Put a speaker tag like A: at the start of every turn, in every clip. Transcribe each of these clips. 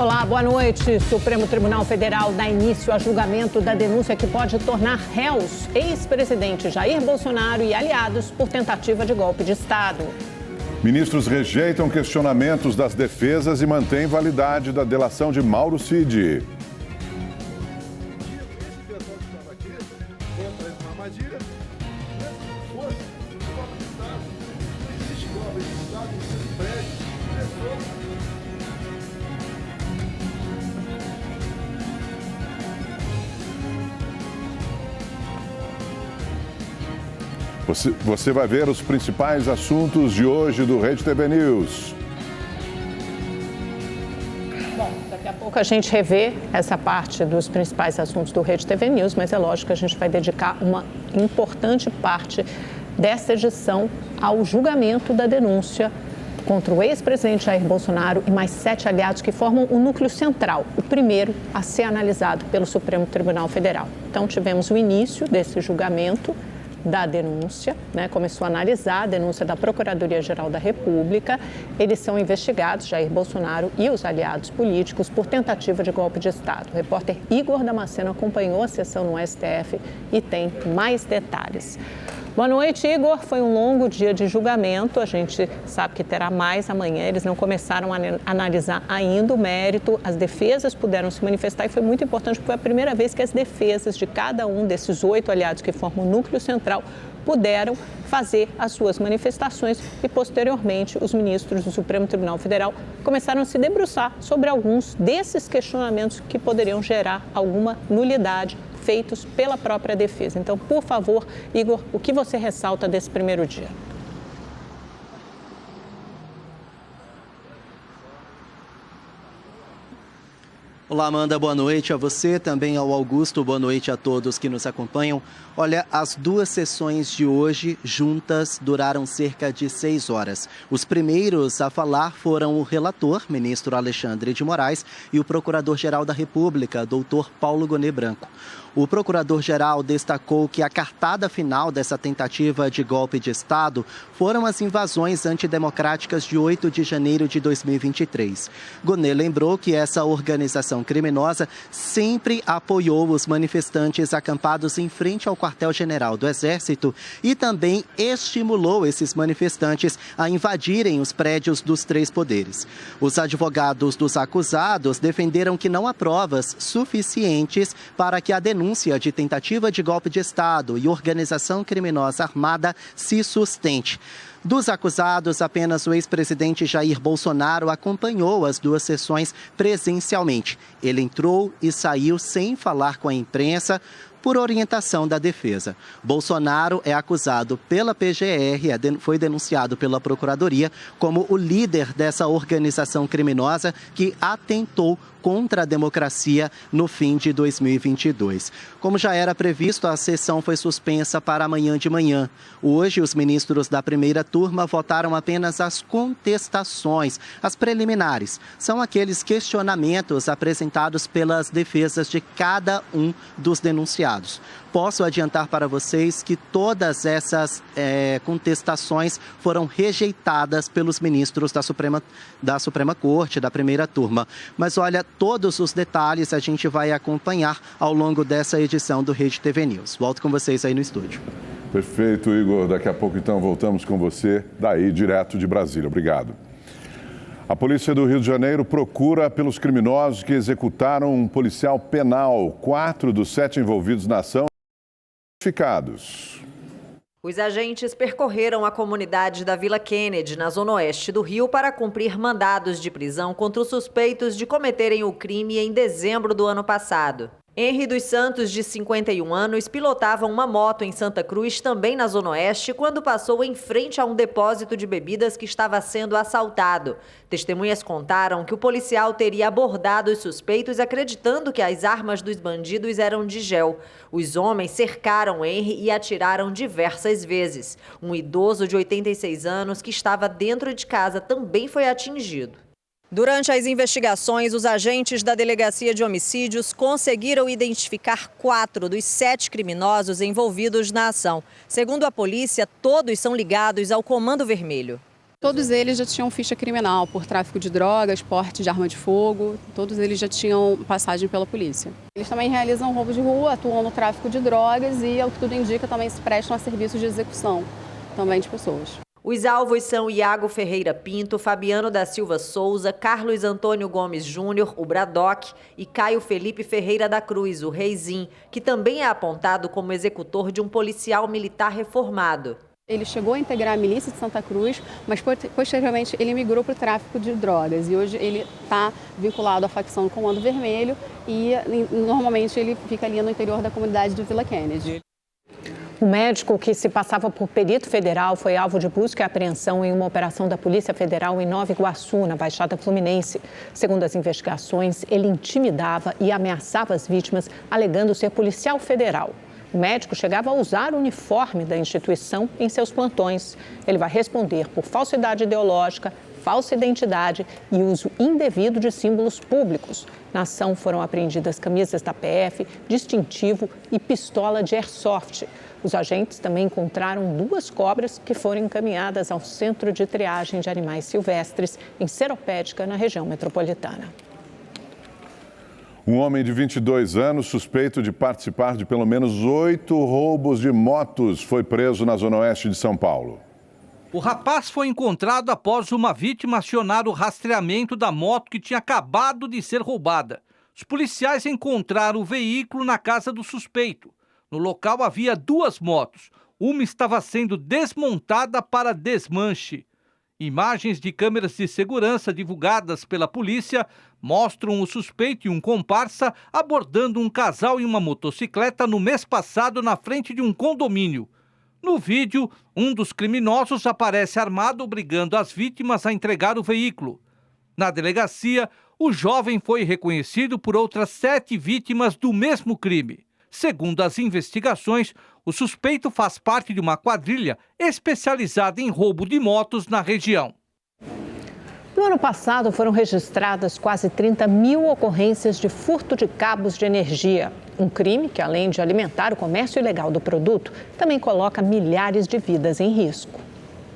A: Olá, boa noite. Supremo Tribunal Federal dá início a julgamento da denúncia que pode tornar réus ex-presidente Jair Bolsonaro e aliados por tentativa de golpe de Estado.
B: Ministros rejeitam questionamentos das defesas e mantêm validade da delação de Mauro Cid. Você vai ver os principais assuntos de hoje do Rede TV News.
A: Bom, daqui a pouco a gente revê essa parte dos principais assuntos do Rede TV News, mas é lógico que a gente vai dedicar uma importante parte dessa edição ao julgamento da denúncia contra o ex-presidente Jair Bolsonaro e mais 7 aliados que formam o núcleo central, o primeiro a ser analisado pelo Supremo Tribunal Federal. Então, tivemos o início desse julgamento da denúncia, começou a analisar a denúncia da Procuradoria-Geral da República. Eles são investigados, Jair Bolsonaro e os aliados políticos, por tentativa de golpe de Estado. O repórter Igor Damasceno acompanhou a sessão no STF e tem mais detalhes. Boa noite, Igor. Foi um longo dia de julgamento. A gente sabe que terá mais amanhã. Eles não começaram a analisar ainda o mérito. As defesas puderam se manifestar e foi muito importante porque foi a primeira vez que as defesas de cada um desses 8 aliados que formam o núcleo central puderam fazer as suas manifestações e, posteriormente, os ministros do Supremo Tribunal Federal começaram a se debruçar sobre alguns desses questionamentos que poderiam gerar alguma nulidade feitos pela própria defesa. Então, por favor, Igor, o que você ressalta desse primeiro dia?
C: Olá, Amanda, boa noite a você, também ao Augusto, boa noite a todos que nos acompanham. Olha, as 2 sessões de hoje juntas duraram cerca de 6 horas. Os primeiros a falar foram o relator, ministro Alexandre de Moraes, e o procurador-geral da República, doutor Paulo Gonet Branco. O procurador-geral destacou que a cartada final dessa tentativa de golpe de Estado foram as invasões antidemocráticas de 8 de janeiro de 2023. Gonet lembrou que essa organização criminosa sempre apoiou os manifestantes acampados em frente ao quartel-general do Exército e também estimulou esses manifestantes a invadirem os prédios dos 3 poderes. Os advogados dos acusados defenderam que não há provas suficientes para que a denúncia de tentativa de golpe de Estado e organização criminosa armada se sustente. Dos acusados, apenas o ex-presidente Jair Bolsonaro acompanhou as 2 sessões presencialmente. Ele entrou e saiu sem falar com a imprensa, por orientação da defesa. Bolsonaro é acusado pela PGR, foi denunciado pela Procuradoria como o líder dessa organização criminosa que atentou contra a democracia no fim de 2022. Como já era previsto, a sessão foi suspensa para amanhã de manhã. Hoje, os ministros da primeira turma votaram apenas as contestações, as preliminares. São aqueles questionamentos apresentados pelas defesas de cada um dos denunciados. Posso adiantar para vocês que todas essas contestações foram rejeitadas pelos ministros da Suprema Corte, da primeira turma. Mas olha, todos os detalhes a gente vai acompanhar ao longo dessa edição do Rede TV News. Volto com vocês aí no estúdio.
B: Perfeito, Igor. Daqui a pouco, então, voltamos com você daí, direto de Brasília. Obrigado. A polícia do Rio de Janeiro procura pelos criminosos que executaram um policial penal. 4 dos 7 envolvidos na ação identificados.
D: Os agentes percorreram a comunidade da Vila Kennedy, na zona oeste do Rio, para cumprir mandados de prisão contra os suspeitos de cometerem o crime em dezembro do ano passado. Henry dos Santos, de 51 anos, pilotava uma moto em Santa Cruz, também na Zona Oeste, quando passou em frente a um depósito de bebidas que estava sendo assaltado. Testemunhas contaram que o policial teria abordado os suspeitos acreditando que as armas dos bandidos eram de gel. Os homens cercaram Henry e atiraram diversas vezes. Um idoso de 86 anos que estava dentro de casa também foi atingido. Durante as investigações, os agentes da Delegacia de Homicídios conseguiram identificar 4 dos 7 criminosos envolvidos na ação. Segundo a polícia, todos são ligados ao Comando Vermelho.
E: Todos eles já tinham ficha criminal por tráfico de drogas, porte de arma de fogo, todos eles já tinham passagem pela polícia. Eles também realizam roubo de rua, atuam no tráfico de drogas e, ao que tudo indica, também se prestam a serviços de execução também de pessoas.
D: Os alvos são Iago Ferreira Pinto, Fabiano da Silva Souza, Carlos Antônio Gomes Júnior, o Bradock, e Caio Felipe Ferreira da Cruz, o Reizinho, que também é apontado como executor de um policial militar reformado.
E: Ele chegou a integrar a milícia de Santa Cruz, mas posteriormente ele migrou para o tráfico de drogas e hoje ele está vinculado à facção do Comando Vermelho e normalmente ele fica ali no interior da comunidade de Vila Kennedy.
A: O médico que se passava por perito federal foi alvo de busca e apreensão em uma operação da Polícia Federal em Nova Iguaçu, na Baixada Fluminense. Segundo as investigações, ele intimidava e ameaçava as vítimas, alegando ser policial federal. O médico chegava a usar o uniforme da instituição em seus plantões. Ele vai responder por falsidade ideológica, falsa identidade e uso indevido de símbolos públicos. Na ação foram apreendidas camisas da PF, distintivo e pistola de airsoft. Os agentes também encontraram 2 cobras que foram encaminhadas ao Centro de Triagem de Animais Silvestres, em Seropédica, na região metropolitana.
B: Um homem de 22 anos, suspeito de participar de pelo menos 8 roubos de motos, foi preso na zona oeste de São Paulo.
F: O rapaz foi encontrado após uma vítima acionar o rastreamento da moto que tinha acabado de ser roubada. Os policiais encontraram o veículo na casa do suspeito. No local havia 2 motos. Uma estava sendo desmontada para desmanche. Imagens de câmeras de segurança divulgadas pela polícia mostram o suspeito e um comparsa abordando um casal em uma motocicleta no mês passado na frente de um condomínio. No vídeo, um dos criminosos aparece armado obrigando as vítimas a entregar o veículo. Na delegacia, o jovem foi reconhecido por outras 7 vítimas do mesmo crime. Segundo as investigações, o suspeito faz parte de uma quadrilha especializada em roubo de motos na região.
A: No ano passado, foram registradas quase 30 mil ocorrências de furto de cabos de energia. Um crime que, além de alimentar o comércio ilegal do produto, também coloca milhares de vidas em risco.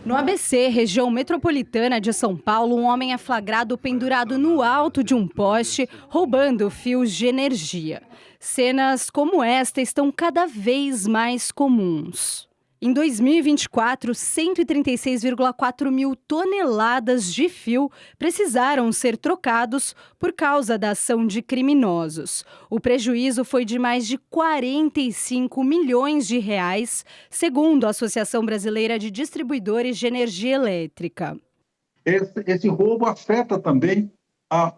G: No ABC, região metropolitana de São Paulo, um homem é flagrado pendurado no alto de um poste, roubando fios de energia. Cenas como esta estão cada vez mais comuns. Em 2024, 136,4 mil toneladas de fio precisaram ser trocados por causa da ação de criminosos. O prejuízo foi de mais de 45 milhões de reais, segundo a Associação Brasileira de Distribuidores de Energia Elétrica.
H: Esse roubo afeta também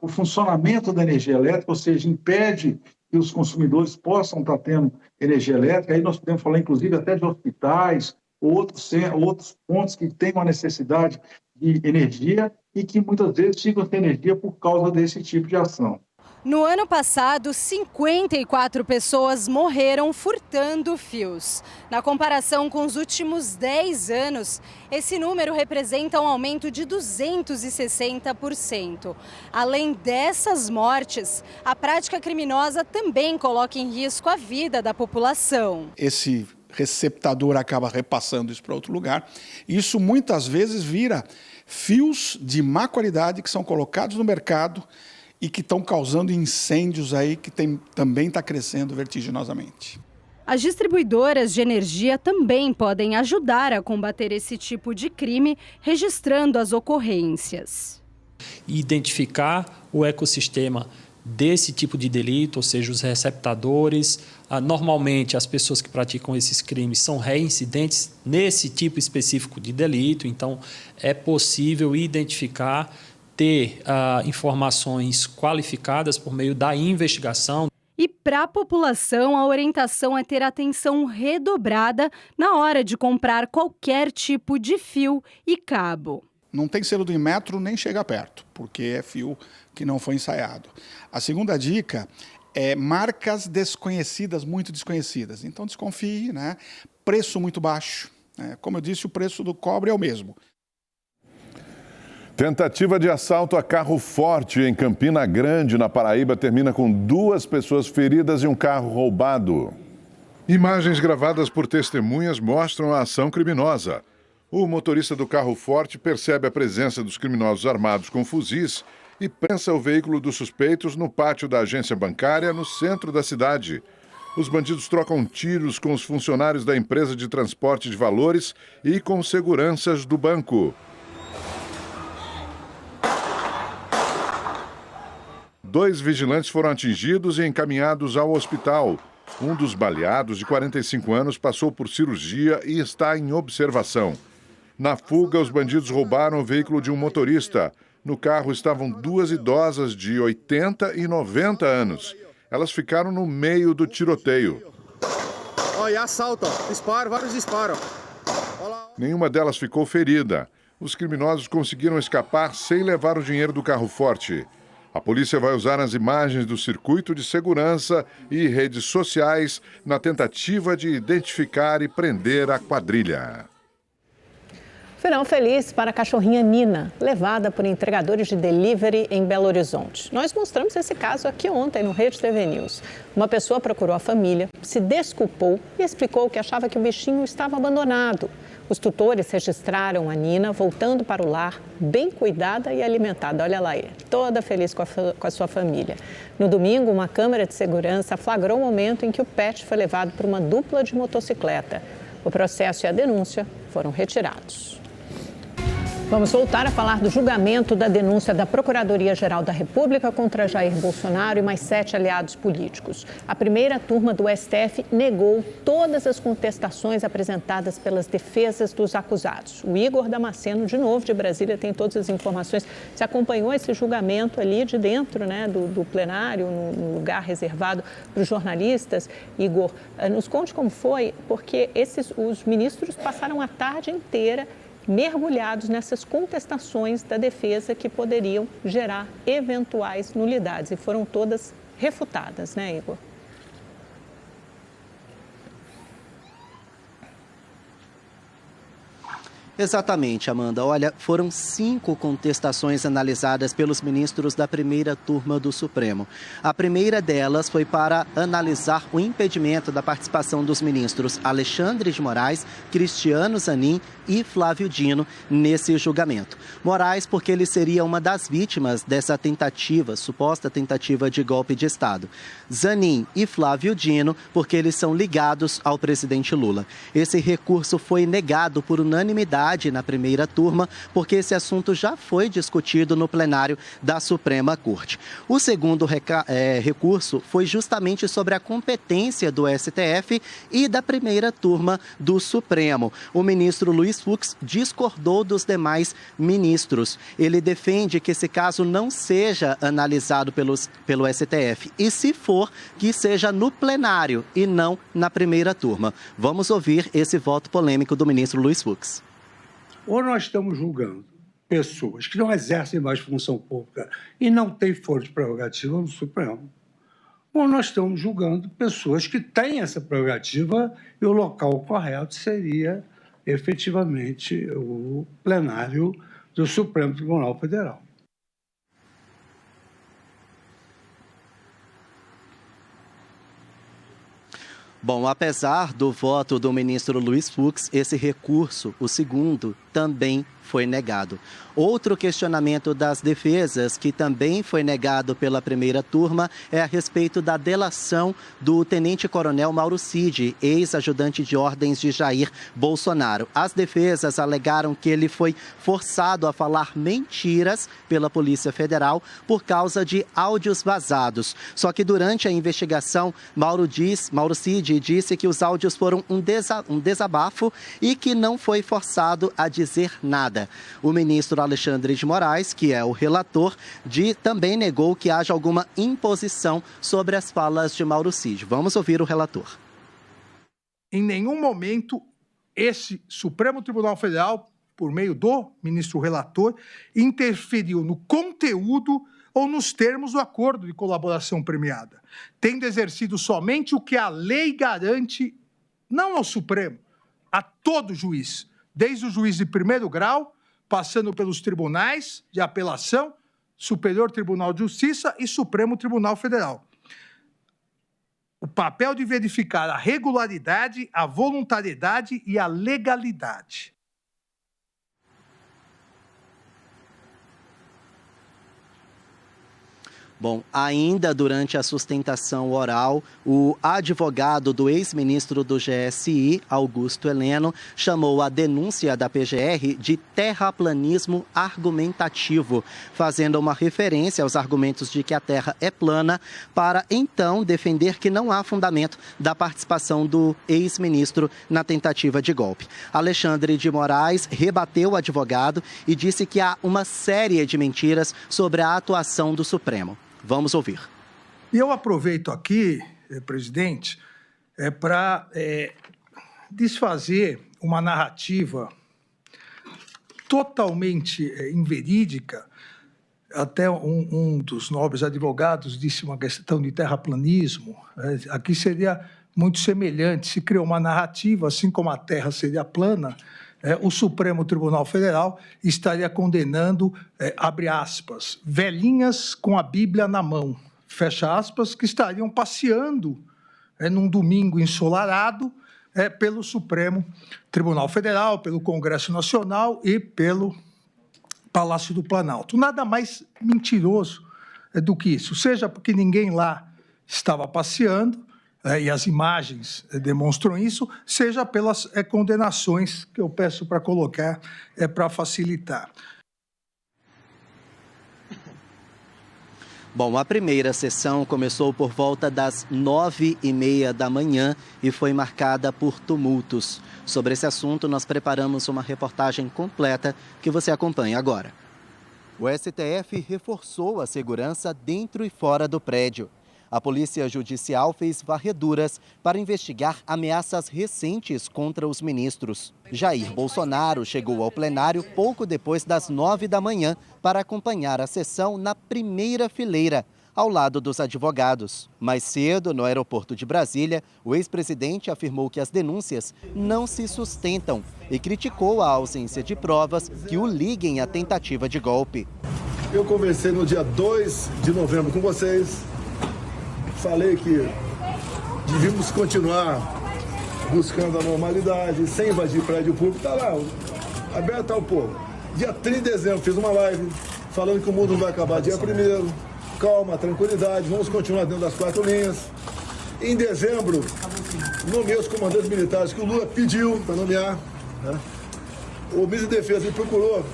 H: o funcionamento da energia elétrica, ou seja, impede que os consumidores possam estar tendo energia elétrica. Aí nós podemos falar, inclusive, até de hospitais, outros pontos que têm uma necessidade de energia e que muitas vezes ficam sem energia por causa desse tipo de ação.
G: No ano passado, 54 pessoas morreram furtando fios. Na comparação com os últimos 10 anos, esse número representa um aumento de 260%. Além dessas mortes, a prática criminosa também coloca em risco a vida da população.
I: Esse receptador acaba repassando isso para outro lugar. Isso muitas vezes vira fios de má qualidade que são colocados no mercado e que estão causando incêndios aí que também está crescendo vertiginosamente.
G: As distribuidoras de energia também podem ajudar a combater esse tipo de crime, registrando as ocorrências.
J: Identificar o ecossistema desse tipo de delito, ou seja, os receptadores. Normalmente, as pessoas que praticam esses crimes são reincidentes nesse tipo específico de delito, então é possível identificar, ter informações qualificadas por meio da investigação.
G: E para a população, a orientação é ter atenção redobrada na hora de comprar qualquer tipo de fio e cabo.
I: Não tem selo do Inmetro, nem chega perto, porque é fio que não foi ensaiado. A segunda dica é marcas desconhecidas, muito desconhecidas. Então desconfie, né? Preço muito baixo. Como eu disse, o preço do cobre é o mesmo.
B: Tentativa de assalto a carro forte em Campina Grande, na Paraíba, termina com 2 pessoas feridas e um carro roubado.
K: Imagens gravadas por testemunhas mostram a ação criminosa.
B: O motorista do carro forte percebe a presença dos criminosos armados com fuzis e prensa o veículo dos suspeitos no pátio da agência bancária no centro da cidade. Os bandidos trocam tiros com os funcionários da empresa de transporte de valores e com seguranças do banco. Dois vigilantes foram atingidos e encaminhados ao hospital. Um dos baleados, de 45 anos, passou por cirurgia e está em observação. Na fuga, os bandidos roubaram o veículo de um motorista. No carro estavam duas idosas de 80 e 90 anos. Elas ficaram no meio do tiroteio.
K: Olha, assalto, disparo, vários disparos.
B: Nenhuma delas ficou ferida. Os criminosos conseguiram escapar sem levar o dinheiro do carro forte. A polícia vai usar as imagens do circuito de segurança e redes sociais na tentativa de identificar e prender a quadrilha.
A: Final feliz para a cachorrinha Nina, levada por entregadores de delivery em Belo Horizonte. Nós mostramos esse caso aqui ontem no Rede TV News. Uma pessoa procurou a família, se desculpou e explicou que achava que o bichinho estava abandonado. Os tutores registraram a Nina voltando para o lar, bem cuidada e alimentada. Olha lá, toda feliz com a sua família. No domingo, uma câmera de segurança flagrou o momento em que o pet foi levado por uma dupla de motocicleta. O processo e a denúncia foram retirados. Vamos voltar a falar do julgamento da denúncia da Procuradoria-Geral da República contra Jair Bolsonaro e mais 7 aliados políticos. A primeira turma do STF negou todas as contestações apresentadas pelas defesas dos acusados. O Igor Damasceno, de novo, de Brasília, tem todas as informações. Você acompanhou esse julgamento ali de dentro, né, do plenário, no lugar reservado para os jornalistas. Igor, nos conte como foi, porque os ministros passaram a tarde inteira mergulhados nessas contestações da defesa que poderiam gerar eventuais nulidades e foram todas refutadas, né, Igor?
C: Exatamente, Amanda. Olha, foram 5 contestações analisadas pelos ministros da primeira turma do Supremo. A primeira delas foi para analisar o impedimento da participação dos ministros Alexandre de Moraes, Cristiano Zanin e Flávio Dino nesse julgamento. Moraes, porque ele seria uma das vítimas dessa tentativa, suposta tentativa de golpe de Estado. Zanin e Flávio Dino, porque eles são ligados ao presidente Lula. Esse recurso foi negado por unanimidade na primeira turma, porque esse assunto já foi discutido no plenário da Suprema Corte. O segundo recurso foi justamente sobre a competência do STF e da primeira turma do Supremo. O ministro Luiz Fux discordou dos demais ministros. Ele defende que esse caso não seja analisado pelo STF e, se for, que seja no plenário e não na primeira turma. Vamos ouvir esse voto polêmico do ministro Luiz Fux.
L: Ou nós estamos julgando pessoas que não exercem mais função pública e não têm foro de prerrogativa no Supremo, ou nós estamos julgando pessoas que têm essa prerrogativa e o local correto seria efetivamente o plenário do Supremo Tribunal Federal.
C: Bom, apesar do voto do ministro Luiz Fux, esse recurso, o segundo, também foi negado. Outro questionamento das defesas, que também foi negado pela primeira turma, é a respeito da delação do tenente-coronel Mauro Cid, ex-ajudante de ordens de Jair Bolsonaro. As defesas alegaram que ele foi forçado a falar mentiras pela Polícia Federal por causa de áudios vazados. Só que durante a investigação, Mauro Cid disse que os áudios foram um desabafo e que não foi forçado a dizer nada. O ministro Alexandre de Moraes, que é o relator, também negou que haja alguma imposição sobre as falas de Mauro Cid. Vamos ouvir o relator.
M: Em nenhum momento esse Supremo Tribunal Federal, por meio do ministro relator, interferiu no conteúdo ou nos termos do acordo de colaboração premiada, tendo exercido somente o que a lei garante, não ao Supremo, a todo juiz, desde o juiz de primeiro grau, passando pelos tribunais de apelação, Superior Tribunal de Justiça e Supremo Tribunal Federal. O papel de verificar a regularidade, a voluntariedade e a legalidade.
C: Bom, ainda durante a sustentação oral, o advogado do ex-ministro do GSI, Augusto Heleno, chamou a denúncia da PGR de terraplanismo argumentativo, fazendo uma referência aos argumentos de que a Terra é plana, para então defender que não há fundamento da participação do ex-ministro na tentativa de golpe. Alexandre de Moraes rebateu o advogado e disse que há uma série de mentiras sobre a atuação do Supremo. Vamos ouvir.
M: E eu aproveito aqui, presidente, para desfazer uma narrativa totalmente inverídica. Até um dos nobres advogados disse uma questão de terraplanismo. Aqui seria muito semelhante. Se criou uma narrativa, assim como a Terra seria plana, o Supremo Tribunal Federal estaria condenando, abre aspas, velhinhas com a Bíblia na mão, fecha aspas, que estariam passeando num domingo ensolarado pelo Supremo Tribunal Federal, pelo Congresso Nacional e pelo Palácio do Planalto. Nada mais mentiroso do que isso, seja porque ninguém lá estava passeando, e as imagens demonstram isso, seja pelas condenações que eu peço para colocar para facilitar.
C: Bom, a primeira sessão começou por volta das 9h30 da manhã e foi marcada por tumultos. Sobre esse assunto, nós preparamos uma reportagem completa que você acompanha agora. O STF reforçou a segurança dentro e fora do prédio. A Polícia Judicial fez varreduras para investigar ameaças recentes contra os ministros. Jair Bolsonaro chegou ao plenário pouco depois das 9 da manhã para acompanhar a sessão na primeira fileira, ao lado dos advogados. Mais cedo, no aeroporto de Brasília, o ex-presidente afirmou que as denúncias não se sustentam e criticou a ausência de provas que o liguem à tentativa de golpe.
N: Eu conversei no dia 2 de novembro com vocês. Falei que devíamos continuar buscando a normalidade, sem invadir prédio público. Está lá, aberto ao povo. Dia 30 de dezembro fiz uma live falando que o mundo não vai acabar dia 1º. Calma, tranquilidade, vamos continuar dentro das 4 linhas. Em dezembro, nomeei os comandantes militares que o Lula pediu para nomear. O ministro da Defesa me procurou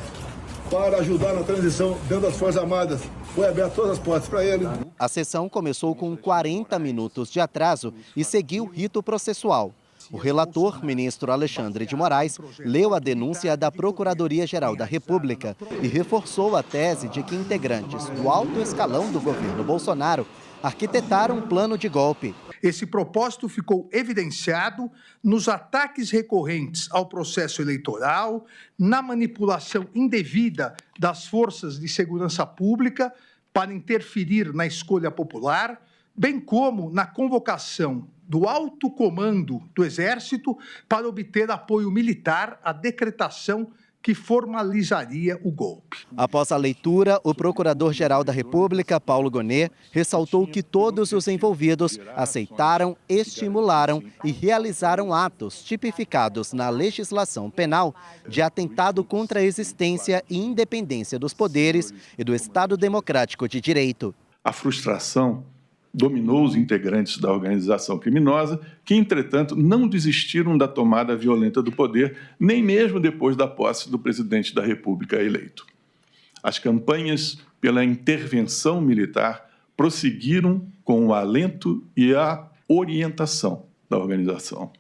N: para ajudar na transição dentro das Forças Armadas. Foi aberto todas as portas para ele.
C: A sessão começou com 40 minutos de atraso e seguiu o rito processual. O relator, ministro Alexandre de Moraes, leu a denúncia da Procuradoria-Geral da República e reforçou a tese de que integrantes do alto escalão do governo Bolsonaro arquitetaram um plano de golpe.
M: Esse propósito ficou evidenciado nos ataques recorrentes ao processo eleitoral, na manipulação indevida das forças de segurança pública para interferir na escolha popular, bem como na convocação do alto comando do Exército para obter apoio militar à decretação que formalizaria o golpe.
C: Após a leitura, o Procurador-Geral da República, Paulo Gonet, ressaltou que todos os envolvidos aceitaram, estimularam e realizaram atos tipificados na legislação penal de atentado contra a existência e independência dos poderes e do Estado Democrático de Direito.
O: A frustração dominou os integrantes da organização criminosa, que, entretanto, não desistiram da tomada violenta do poder, nem mesmo depois da posse do presidente da República eleito. As campanhas pela intervenção militar prosseguiram com o alento e a orientação da organização.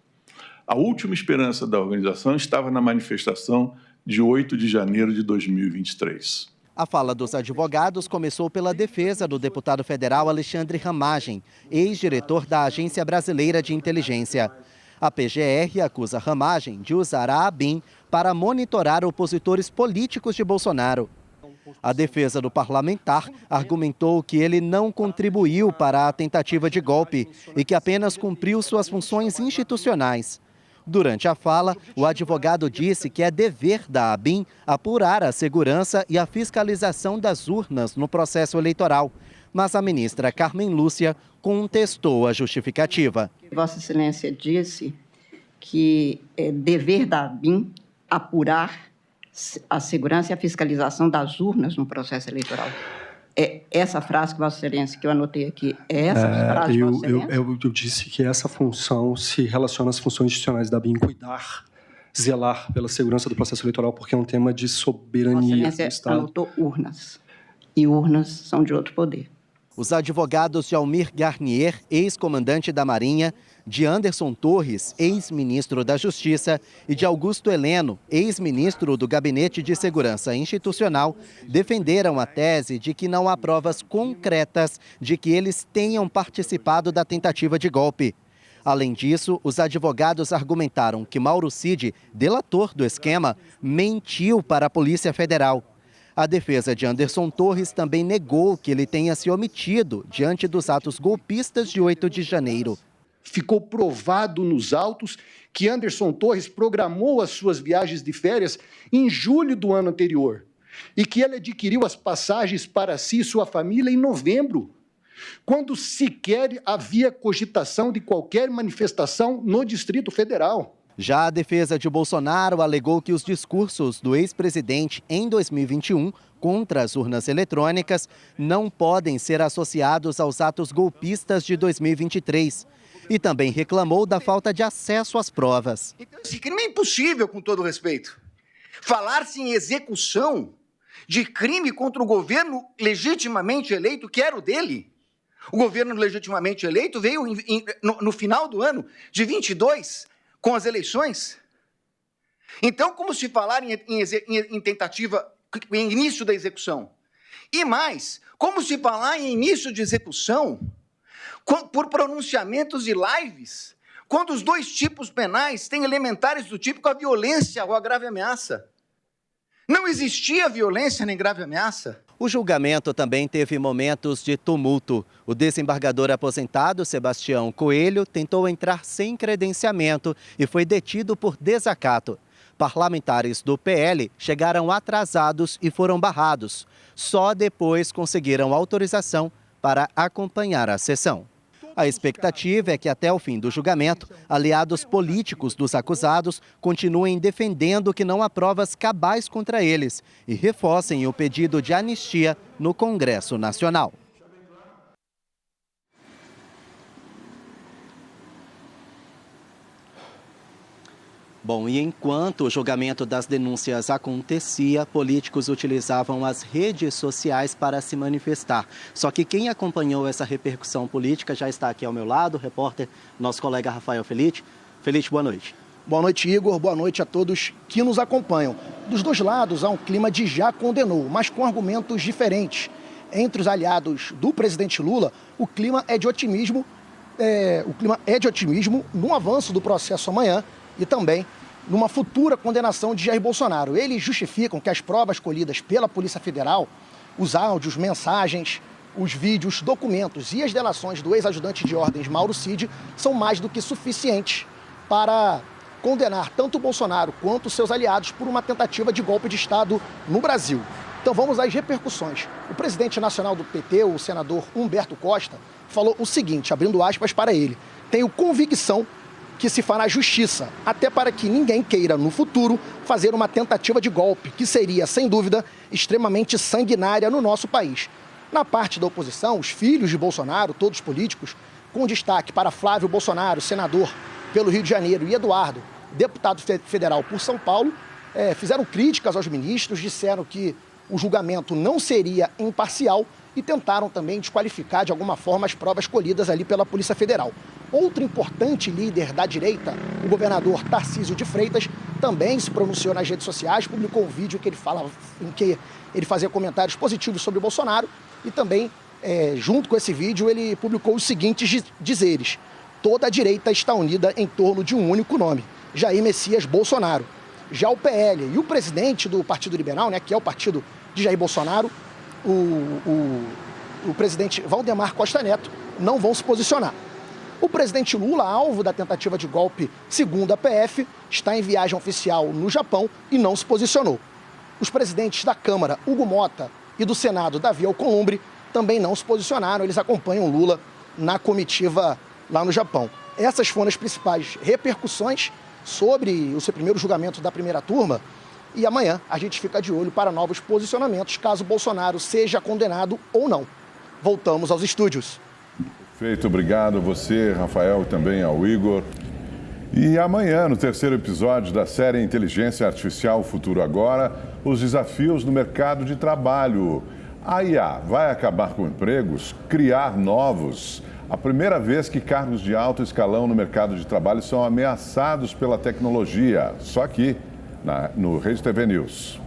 O: A última esperança da organização estava na manifestação de 8 de janeiro de 2023.
C: A fala dos advogados começou pela defesa do deputado federal Alexandre Ramagem, ex-diretor da Agência Brasileira de Inteligência. A PGR acusa Ramagem de usar a ABIN para monitorar opositores políticos de Bolsonaro. A defesa do parlamentar argumentou que ele não contribuiu para a tentativa de golpe e que apenas cumpriu suas funções institucionais. Durante a fala, o advogado disse que é dever da ABIN apurar a segurança e a fiscalização das urnas no processo eleitoral. Mas a ministra Carmen Lúcia contestou a justificativa.
P: Vossa Excelência disse que é dever da ABIN apurar a segurança e a fiscalização das urnas no processo eleitoral. É essa frase que Vossa Excelência, que eu anotei aqui, é essa frase de Vossa Excelência?
Q: Eu disse que essa função se relaciona às funções institucionais da BIM, cuidar, zelar pela segurança do processo eleitoral, porque é um tema de soberania do Estado.
P: Anotou urnas, e urnas são de outro poder.
C: Os advogados de Almir Garnier, ex-comandante da Marinha, de Anderson Torres, ex-ministro da Justiça, e de Augusto Heleno, ex-ministro do Gabinete de Segurança Institucional, defenderam a tese de que não há provas concretas de que eles tenham participado da tentativa de golpe. Além disso, os advogados argumentaram que Mauro Cid, delator do esquema, mentiu para a Polícia Federal. A defesa de Anderson Torres também negou que ele tenha se omitido diante dos atos golpistas de 8 de janeiro.
R: Ficou provado nos autos que Anderson Torres programou as suas viagens de férias em julho do ano anterior e que ele adquiriu as passagens para si e sua família em novembro, quando sequer havia cogitação de qualquer manifestação no Distrito Federal.
C: Já a defesa de Bolsonaro alegou que os discursos do ex-presidente em 2021 contra as urnas eletrônicas não podem ser associados aos atos golpistas de 2023. E também reclamou da falta de acesso às provas.
S: Esse crime é impossível, com todo respeito. Falar-se em execução de crime contra o governo legitimamente eleito, que era o dele. O governo legitimamente eleito veio no final do ano de 22, com as eleições. Então, como se falar em tentativa, em início da execução? E mais, como se falar em início de execução por pronunciamentos e lives, quando os dois tipos penais têm elementares do tipo a violência ou a grave ameaça? Não existia violência nem grave ameaça.
C: O julgamento também teve momentos de tumulto. O desembargador aposentado, Sebastião Coelho, tentou entrar sem credenciamento e foi detido por desacato. Parlamentares do PL chegaram atrasados e foram barrados. Só depois conseguiram autorização para acompanhar a sessão. A expectativa é que até o fim do julgamento, aliados políticos dos acusados continuem defendendo que não há provas cabais contra eles e reforcem o pedido de anistia no Congresso Nacional. Bom, e enquanto o julgamento das denúncias acontecia, políticos utilizavam as redes sociais para se manifestar. Só que quem acompanhou essa repercussão política já está aqui ao meu lado, o repórter, nosso colega Rafael Felite. Felite, boa noite.
T: Boa noite, Igor. Boa noite a todos que nos acompanham. Dos dois lados há um clima de já condenou, mas com argumentos diferentes. Entre os aliados do presidente Lula, o clima é de otimismo no avanço do processo amanhã e também numa futura condenação de Jair Bolsonaro. Eles justificam que as provas colhidas pela Polícia Federal, os áudios, mensagens, os vídeos, documentos e as delações do ex-ajudante de ordens Mauro Cid são mais do que suficientes para condenar tanto Bolsonaro quanto seus aliados por uma tentativa de golpe de Estado no Brasil. Então vamos às repercussões. O presidente nacional do PT, o senador Humberto Costa, falou o seguinte, abrindo aspas para ele: tenho convicção que se fará justiça, até para que ninguém queira, no futuro, fazer uma tentativa de golpe, que seria, sem dúvida, extremamente sanguinária no nosso país. Na parte da oposição, os filhos de Bolsonaro, todos políticos, com destaque para Flávio Bolsonaro, senador pelo Rio de Janeiro, e Eduardo, deputado federal por São Paulo, fizeram críticas aos ministros, disseram que o julgamento não seria imparcial e tentaram também desqualificar de alguma forma as provas colhidas ali pela Polícia Federal. Outro importante líder da direita, o governador Tarcísio de Freitas, também se pronunciou nas redes sociais, publicou um vídeo em que ele fazia comentários positivos sobre o Bolsonaro e também, junto com esse vídeo, ele publicou os seguintes dizeres: toda a direita está unida em torno de um único nome, Jair Messias Bolsonaro. Já o PL e o presidente do Partido Liberal, que é o partido de Jair Bolsonaro, o presidente Valdemar Costa Neto, não vão se posicionar. O presidente Lula, alvo da tentativa de golpe, segundo a PF, está em viagem oficial no Japão e não se posicionou. Os presidentes da Câmara, Hugo Mota, e do Senado, Davi Alcolumbre, também não se posicionaram. Eles acompanham Lula na comitiva lá no Japão. Essas foram as principais repercussões sobre o seu primeiro julgamento da primeira turma. E amanhã a gente fica de olho para novos posicionamentos, caso Bolsonaro seja condenado ou não. Voltamos aos estúdios.
B: Perfeito, obrigado a você, Rafael, e também ao Igor. E amanhã, no terceiro episódio da série Inteligência Artificial, o Futuro Agora, os desafios no mercado de trabalho. A IA vai acabar com empregos, criar novos. A primeira vez que cargos de alto escalão no mercado de trabalho são ameaçados pela tecnologia. Só aqui, no Rede TV News.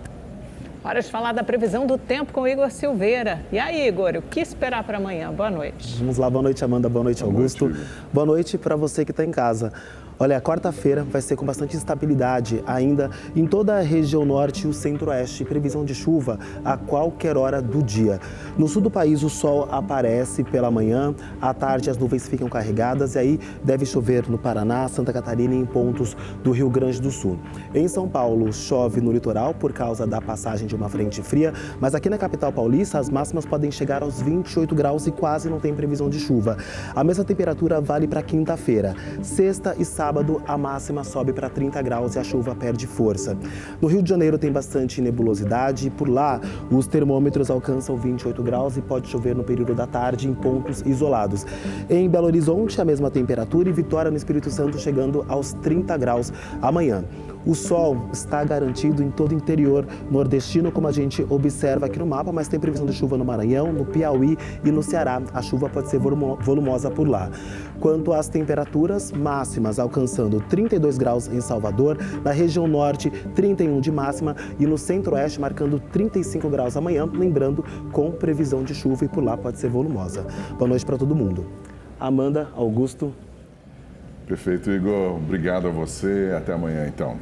A: Hora de falar da previsão do tempo com o Igor Silveira. E aí, Igor, o que esperar para amanhã? Boa noite.
U: Vamos lá, boa noite, Amanda, boa noite, Augusto. Boa noite para você que está em casa. Olha, a quarta-feira vai ser com bastante instabilidade ainda em toda a região norte e o centro-oeste. Previsão de chuva a qualquer hora do dia. No sul do país, o sol aparece pela manhã, à tarde as nuvens ficam carregadas e aí deve chover no Paraná, Santa Catarina e em pontos do Rio Grande do Sul. Em São Paulo, chove no litoral por causa da passagem de uma frente fria, mas aqui na capital paulista, as máximas podem chegar aos 28 graus e quase não tem previsão de chuva. A mesma temperatura vale para quinta-feira. Sexta e sábado, a máxima sobe para 30 graus e a chuva perde força. No Rio de Janeiro tem bastante nebulosidade e por lá os termômetros alcançam 28 graus e pode chover no período da tarde em pontos isolados. Em Belo Horizonte, a mesma temperatura e Vitória, no Espírito Santo, chegando aos 30 graus amanhã. O sol está garantido em todo o interior nordestino, como a gente observa aqui no mapa, mas tem previsão de chuva no Maranhão, no Piauí e no Ceará. A chuva pode ser volumosa por lá. Quanto às temperaturas máximas, alcançando 32 graus em Salvador, na região norte, 31 de máxima e no centro-oeste, marcando 35 graus amanhã, lembrando, com previsão de chuva e por lá pode ser volumosa. Boa noite para todo mundo. Amanda, Augusto.
B: Perfeito, Igor. Obrigado a você. Até amanhã, então.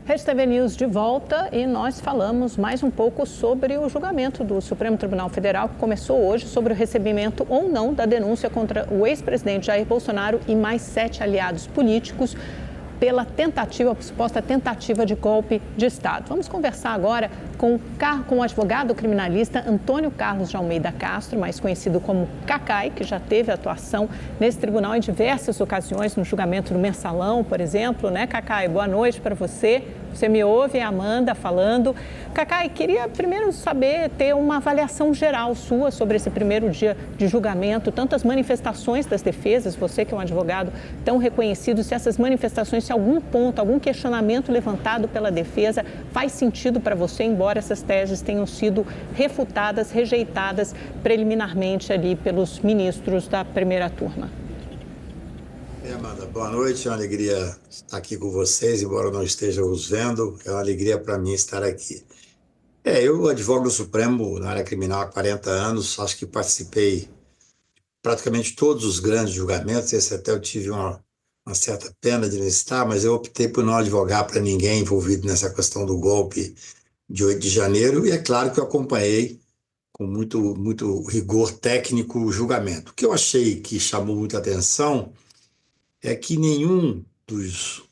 A: Rede TV News de volta e nós falamos mais um pouco sobre o julgamento do Supremo Tribunal Federal que começou hoje sobre o recebimento ou não da denúncia contra o ex-presidente Jair Bolsonaro e mais 7 aliados políticos pela suposta tentativa de golpe de Estado. Vamos conversar agora com o advogado criminalista Antônio Carlos de Almeida Castro, mais conhecido como Cacai, que já teve atuação nesse tribunal em diversas ocasiões, no julgamento do Mensalão, por exemplo, né, Cacai? Boa noite para você. Você me ouve, a Amanda falando. Cacai, queria primeiro saber, ter uma avaliação geral sua sobre esse primeiro dia de julgamento, tantas manifestações das defesas, você que é um advogado tão reconhecido, se essas manifestações, se algum ponto, algum questionamento levantado pela defesa faz sentido para você, embora essas teses tenham sido refutadas, rejeitadas preliminarmente ali pelos ministros da primeira turma.
V: Amanda, boa noite, é uma alegria estar aqui com vocês, embora eu não esteja os vendo, é uma alegria para mim estar aqui. Eu advogo no Supremo na área criminal há 40 anos, acho que participei de praticamente todos os grandes julgamentos, esse até eu tive uma certa pena de não estar, mas eu optei por não advogar para ninguém envolvido nessa questão do golpe de 8 de janeiro, e é claro que eu acompanhei com muito rigor técnico o julgamento. O que eu achei que chamou muita atenção é que nenhum dos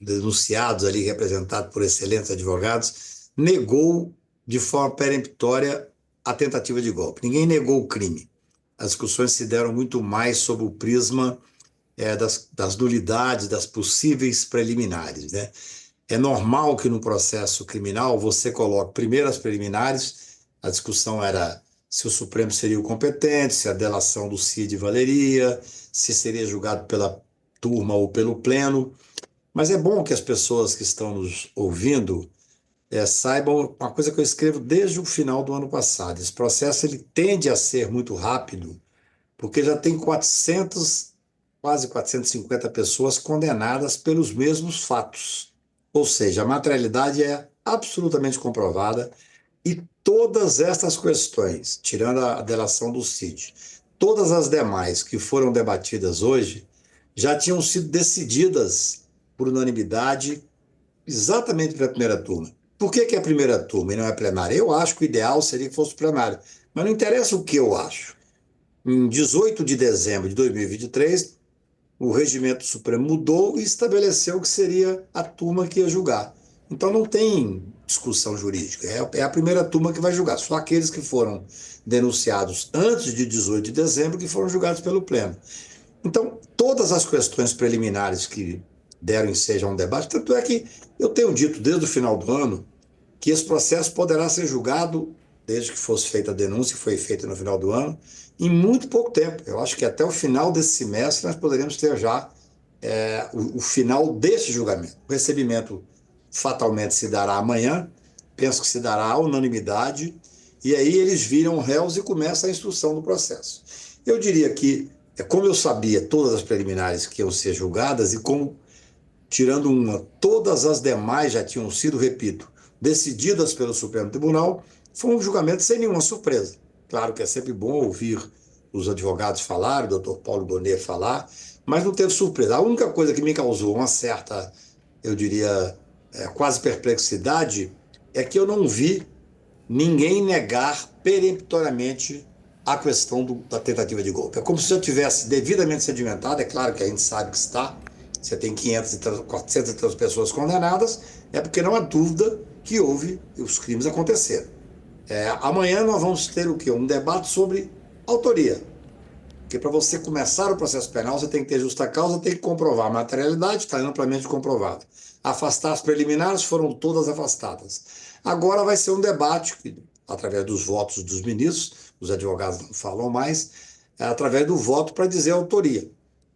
V: denunciados ali, representado por excelentes advogados, negou de forma peremptória a tentativa de golpe. Ninguém negou o crime. As discussões se deram muito mais sob o prisma das nulidades, das possíveis preliminares, né? É normal que no processo criminal você coloque primeiro as preliminares, a discussão era se o Supremo seria o competente, se a delação do Cid valeria, se seria julgado pela turma ou pelo pleno. Mas é bom que as pessoas que estão nos ouvindo saibam uma coisa que eu escrevo desde o final do ano passado. Esse processo ele tende a ser muito rápido, porque já tem quase 450 pessoas condenadas pelos mesmos fatos. Ou seja, a materialidade é absolutamente comprovada e todas estas questões, tirando a delação do Cid, todas as demais que foram debatidas hoje já tinham sido decididas por unanimidade exatamente pela primeira turma. Por que é a primeira turma e não é plenária? Eu acho que o ideal seria que fosse plenário, mas não interessa o que eu acho. Em 18 de dezembro de 2023, o regimento supremo mudou e estabeleceu que seria a turma que ia julgar. Então não tem discussão jurídica, é a primeira turma que vai julgar. Só aqueles que foram denunciados antes de 18 de dezembro que foram julgados pelo pleno. Então, todas as questões preliminares que deram ensejo a um debate. Tanto é que eu tenho dito desde o final do ano que esse processo poderá ser julgado, desde que fosse feita a denúncia, que foi feita no final do ano, em muito pouco tempo. Eu acho que até o final desse semestre nós poderemos ter já o final desse julgamento. O recebimento fatalmente se dará amanhã, penso que se dará à unanimidade, e aí eles viram réus e começa a instrução do processo. Eu diria que, como eu sabia todas as preliminares que iam ser julgadas, e como, tirando uma, todas as demais já tinham sido, repito, decididas pelo Supremo Tribunal, foi um julgamento sem nenhuma surpresa. Claro que é sempre bom ouvir os advogados falar, o doutor Paulo Gonet falar, mas não teve surpresa. A única coisa que me causou uma certa, eu diria, quase perplexidade, é que eu não vi ninguém negar peremptoriamente a questão da tentativa de golpe. É como se já tivesse devidamente sedimentado, é claro que a gente sabe que está, você tem 400 pessoas condenadas, é porque não há dúvida que houve, os crimes aconteceram. Amanhã nós vamos ter o quê? Um debate sobre autoria. Porque para você começar o processo penal, você tem que ter justa causa, tem que comprovar. A materialidade está amplamente comprovada. Afastar as preliminares, foram todas afastadas. Agora vai ser um debate, que, através dos votos dos ministros, os advogados não falam mais, através do voto para dizer a autoria.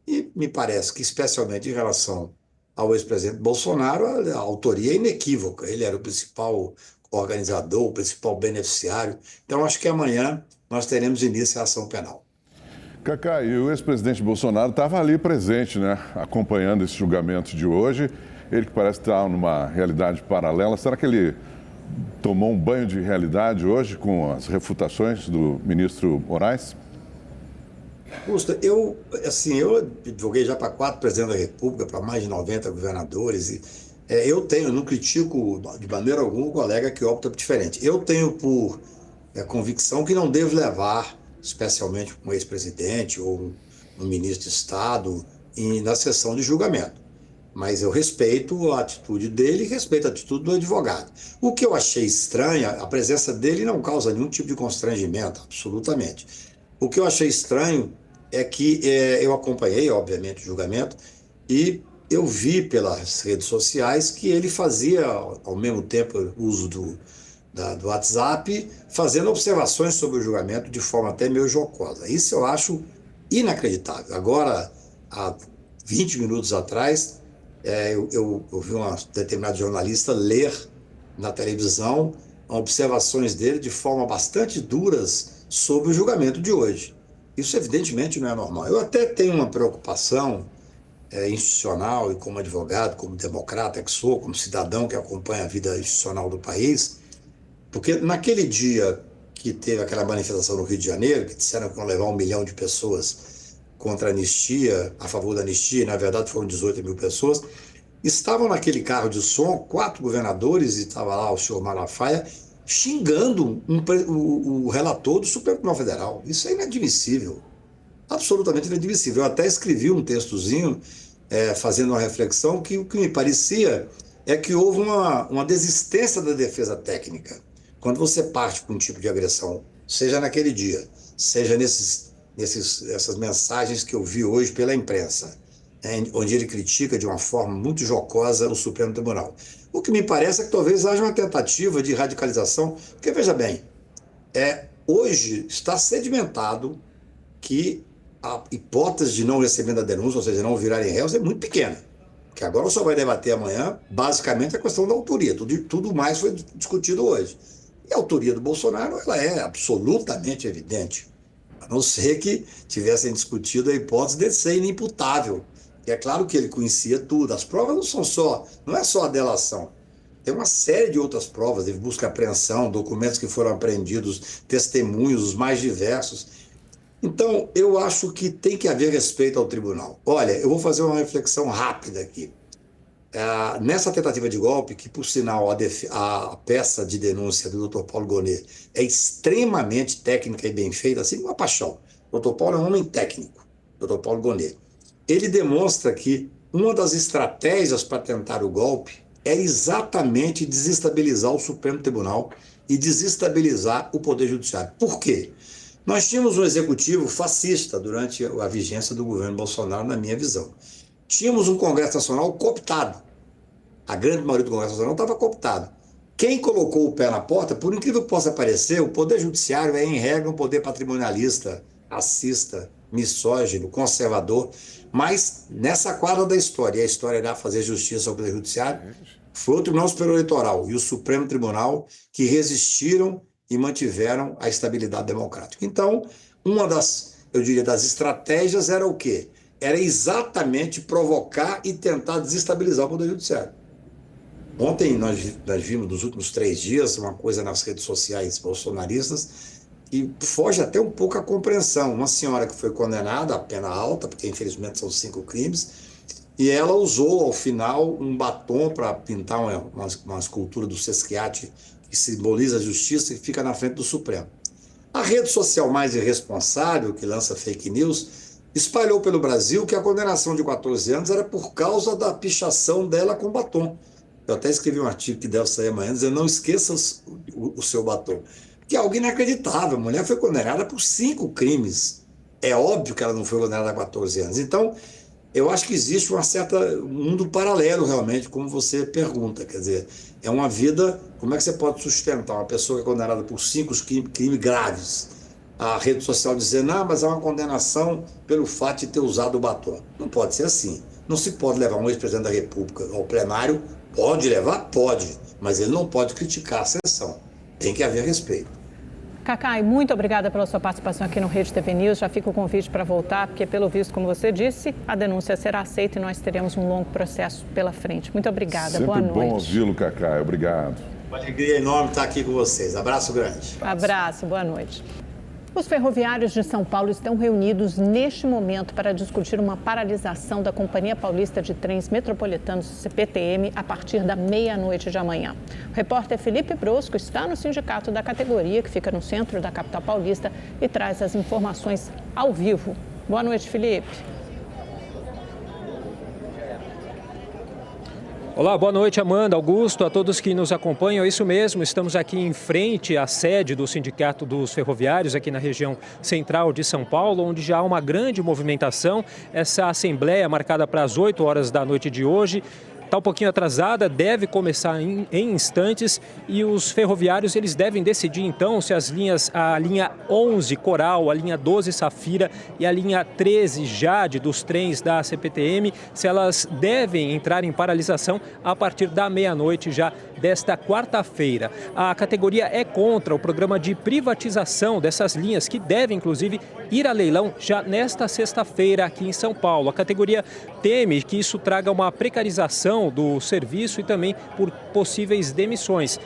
V: E me parece que, especialmente em relação ao ex-presidente Bolsonaro, a autoria é inequívoca. Ele era o principal organizador, o principal beneficiário. Então, acho que amanhã nós teremos início à ação penal.
B: Cacá, e o ex-presidente Bolsonaro estava ali presente, né, acompanhando esse julgamento de hoje. Ele que parece estar numa realidade paralela. Será que ele tomou um banho de realidade hoje com as refutações do ministro Moraes?
V: Augusto, eu advoguei já para 4 presidentes da República, para mais de 90 governadores, e eu não critico de maneira alguma o colega que opta diferente. Eu tenho por convicção que não devo levar, especialmente um ex-presidente ou um ministro de Estado, na sessão de julgamento. Mas eu respeito a atitude dele e respeito a atitude do advogado. O que eu achei estranho, a presença dele não causa nenhum tipo de constrangimento, absolutamente. O que eu achei estranho é que eu acompanhei, obviamente, o julgamento e eu vi pelas redes sociais que ele fazia, ao mesmo tempo, uso do WhatsApp, fazendo observações sobre o julgamento de forma até meio jocosa. Isso eu acho inacreditável. Agora, há 20 minutos atrás, eu vi uma determinada jornalista ler na televisão observações dele de forma bastante duras sobre o julgamento de hoje. Isso evidentemente não é normal. Eu até tenho uma preocupação institucional e como advogado, como democrata que sou, como cidadão que acompanha a vida institucional do país, porque naquele dia que teve aquela manifestação no Rio de Janeiro, que disseram que iam levar 1 milhão de pessoas contra a anistia, a favor da anistia, e na verdade foram 18 mil pessoas, estavam naquele carro de som 4 governadores, e estava lá o senhor Malafaia, xingando o relator do Supremo Tribunal Federal. Isso é inadmissível, absolutamente inadmissível. Eu até escrevi um textozinho fazendo uma reflexão que o que me parecia é que houve uma desistência da defesa técnica. Quando você parte para um tipo de agressão, seja naquele dia, seja essas mensagens que eu vi hoje pela imprensa, onde ele critica de uma forma muito jocosa o Supremo Tribunal. O que me parece é que talvez haja uma tentativa de radicalização, porque, veja bem, hoje está sedimentado que a hipótese de não receber a denúncia, ou seja, não virarem réus, é muito pequena. Porque agora só vai debater amanhã, basicamente, a questão da autoria. Tudo mais foi discutido hoje. E a autoria do Bolsonaro, ela é absolutamente evidente. A não ser que tivessem discutido a hipótese de ser inimputável. E é claro que ele conhecia tudo. As provas não é só a delação. Tem uma série de outras provas, de busca e apreensão, documentos que foram apreendidos, testemunhos, os mais diversos. Então, eu acho que tem que haver respeito ao tribunal. Olha, eu vou fazer uma reflexão rápida aqui. Nessa tentativa de golpe, que por sinal a peça de denúncia do Dr. Paulo Gonet é extremamente técnica e bem feita, assim como a paixão. O Dr. Paulo é um homem técnico, Dr. Paulo Gonet. Ele demonstra que uma das estratégias para tentar o golpe é exatamente desestabilizar o Supremo Tribunal e desestabilizar o Poder Judiciário. Por quê? Nós tínhamos um executivo fascista durante a vigência do governo Bolsonaro, na minha visão. tínhamos um Congresso Nacional cooptado. A grande maioria do Congresso Nacional estava cooptado. Quem colocou o pé na porta, por incrível que possa parecer, o Poder Judiciário é, em regra, um poder patrimonialista, racista, misógino, conservador, mas nessa quadra da história, e a história irá fazer justiça ao Poder Judiciário, foi o Tribunal Superior Eleitoral e o Supremo Tribunal que resistiram e mantiveram a estabilidade democrática. Então, uma das, eu diria, das estratégias era o quê? Era exatamente provocar e tentar desestabilizar o Poder Judiciário. Ontem nós vimos nos últimos 3 dias uma coisa nas redes sociais bolsonaristas que foge até um pouco a compreensão. Uma senhora que foi condenada a pena alta, porque infelizmente são 5 crimes, e ela usou ao final um batom para pintar uma escultura do Sesquiate que simboliza a justiça e fica na frente do Supremo. A rede social mais irresponsável, que lança fake news, espalhou pelo Brasil que a condenação de 14 anos era por causa da pichação dela com batom. Eu até escrevi um artigo que deve sair amanhã, dizendo: não esqueça o seu batom. Que é algo inacreditável. A mulher foi condenada por 5 crimes. É óbvio que ela não foi condenada a 14 anos. Então, eu acho que existe um mundo paralelo, realmente, como você pergunta. Quer dizer, é uma vida... Como é que você pode sustentar uma pessoa que é condenada por 5 crimes graves? A rede social dizer: não, mas é uma condenação pelo fato de ter usado o batom. Não pode ser assim. Não se pode levar um ex-presidente da República ao plenário. Pode levar? Pode. Mas ele não pode criticar a sessão. Tem que haver respeito.
A: Cacai, muito obrigada pela sua participação aqui no Rede TV News. Já fica o convite para voltar, porque, pelo visto, como você disse, a denúncia será aceita e nós teremos um longo processo pela frente. Muito obrigada.
B: Sempre
A: boa noite.
B: Bom ouvi-lo, Cacai. Obrigado.
V: Uma alegria enorme estar aqui com vocês. Abraço grande.
A: Abraço, boa noite. Os ferroviários de São Paulo estão reunidos neste momento para discutir uma paralisação da Companhia Paulista de Trens Metropolitanos, CPTM, a partir da meia-noite de amanhã. O repórter Felipe Brosco está no sindicato da categoria, que fica no centro da capital paulista, e traz as informações ao vivo. Boa noite, Felipe.
D: Olá, boa noite, Amanda, Augusto, a todos que nos acompanham. É isso mesmo, estamos aqui em frente à sede do Sindicato dos Ferroviários, aqui na região central de São Paulo, onde já há uma grande movimentação. Essa assembleia marcada para as 8 horas da noite de hoje está um pouquinho atrasada, deve começar em instantes, e os ferroviários eles devem decidir então se a linha 11 Coral, a linha 12 Safira e a linha 13 Jade dos trens da CPTM, se elas devem entrar em paralisação a partir da meia-noite já desta quarta-feira. A categoria é contra o programa de privatização dessas linhas, que devem inclusive ir a leilão já nesta sexta-feira aqui em São Paulo. A categoria teme que isso traga uma precarização do serviço e também por possíveis demissões.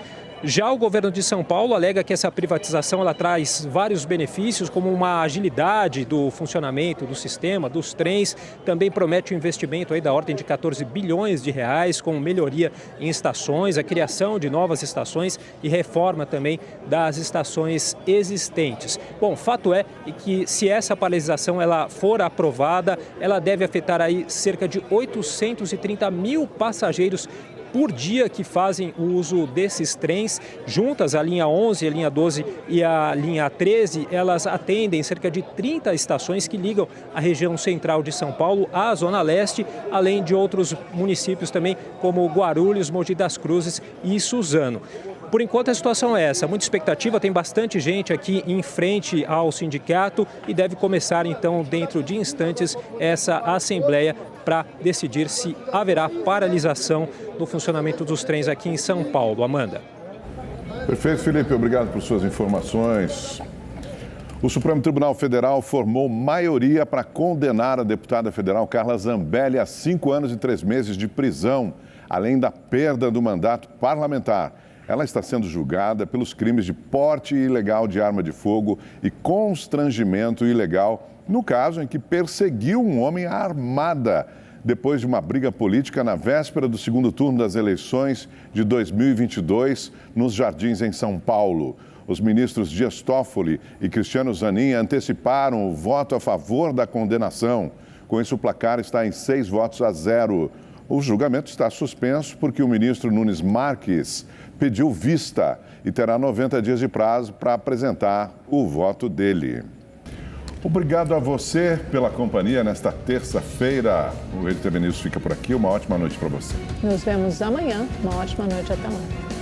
D: Já o governo de São Paulo alega que essa privatização ela traz vários benefícios, como uma agilidade do funcionamento do sistema, dos trens. Também promete um investimento aí da ordem de 14 bilhões de reais, com melhoria em estações, a criação de novas estações e reforma também das estações existentes. Bom, fato é que se essa paralisação ela for aprovada, ela deve afetar aí cerca de 830 mil passageiros por dia que fazem o uso desses trens. Juntas, a linha 11, a linha 12 e a linha 13, elas atendem cerca de 30 estações que ligam a região central de São Paulo à Zona Leste, além de outros municípios também, como Guarulhos, Mogi das Cruzes e Suzano. Por enquanto a situação é essa, muita expectativa, tem bastante gente aqui em frente ao sindicato e deve começar então dentro de instantes essa assembleia para decidir se haverá paralisação do funcionamento dos trens aqui em São Paulo. Amanda.
B: Perfeito, Felipe, obrigado por suas informações. O Supremo Tribunal Federal formou maioria para condenar a deputada federal Carla Zambelli a 5 anos e 3 meses de prisão, além da perda do mandato parlamentar. Ela está sendo julgada pelos crimes de porte ilegal de arma de fogo e constrangimento ilegal, no caso em que perseguiu um homem armada depois de uma briga política na véspera do segundo turno das eleições de 2022 nos Jardins, em São Paulo. Os ministros Dias Toffoli e Cristiano Zanin anteciparam o voto a favor da condenação. Com isso, o placar está em 6 votos a 0. O julgamento está suspenso porque o ministro Nunes Marques pediu vista e terá 90 dias de prazo para apresentar o voto dele. Obrigado a você pela companhia nesta terça-feira. O Rede TV News fica por aqui. Uma ótima noite para você.
A: Nos vemos amanhã. Uma ótima noite. Até amanhã.